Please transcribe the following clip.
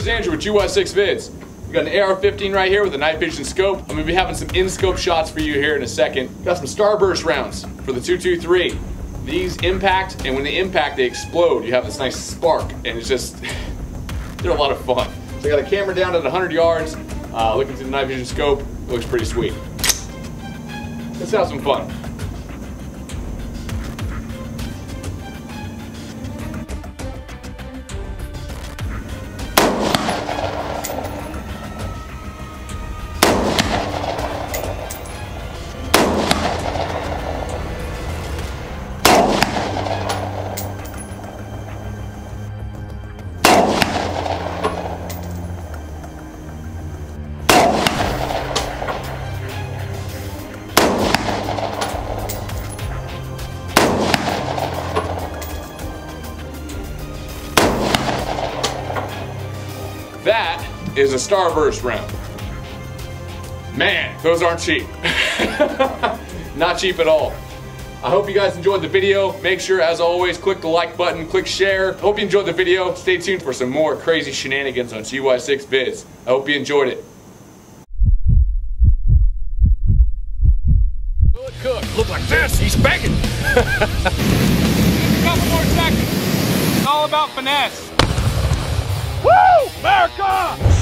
this is Andrew with UI6 Vids. We got an AR-15 right here with a night vision scope. I'm gonna be having some in-scope shots for you here in a second. Got some Starburst rounds for the 223. These impact, and when they impact, they explode. You have this nice spark, and it's just, they're a lot of fun. So I got a camera down at 100 yards, looking through the night vision scope. It looks pretty sweet. Let's have some fun. That is a Starburst round. Man, those aren't cheap. Not cheap at all. I hope you guys enjoyed the video. Make sure, as always, click the like button, click share. Hope you enjoyed the video. Stay tuned for some more crazy shenanigans on UI6 Vids. I hope you enjoyed it. Will it cook? Look like this, he's begging. A couple more seconds. It's all about finesse. Woo! America!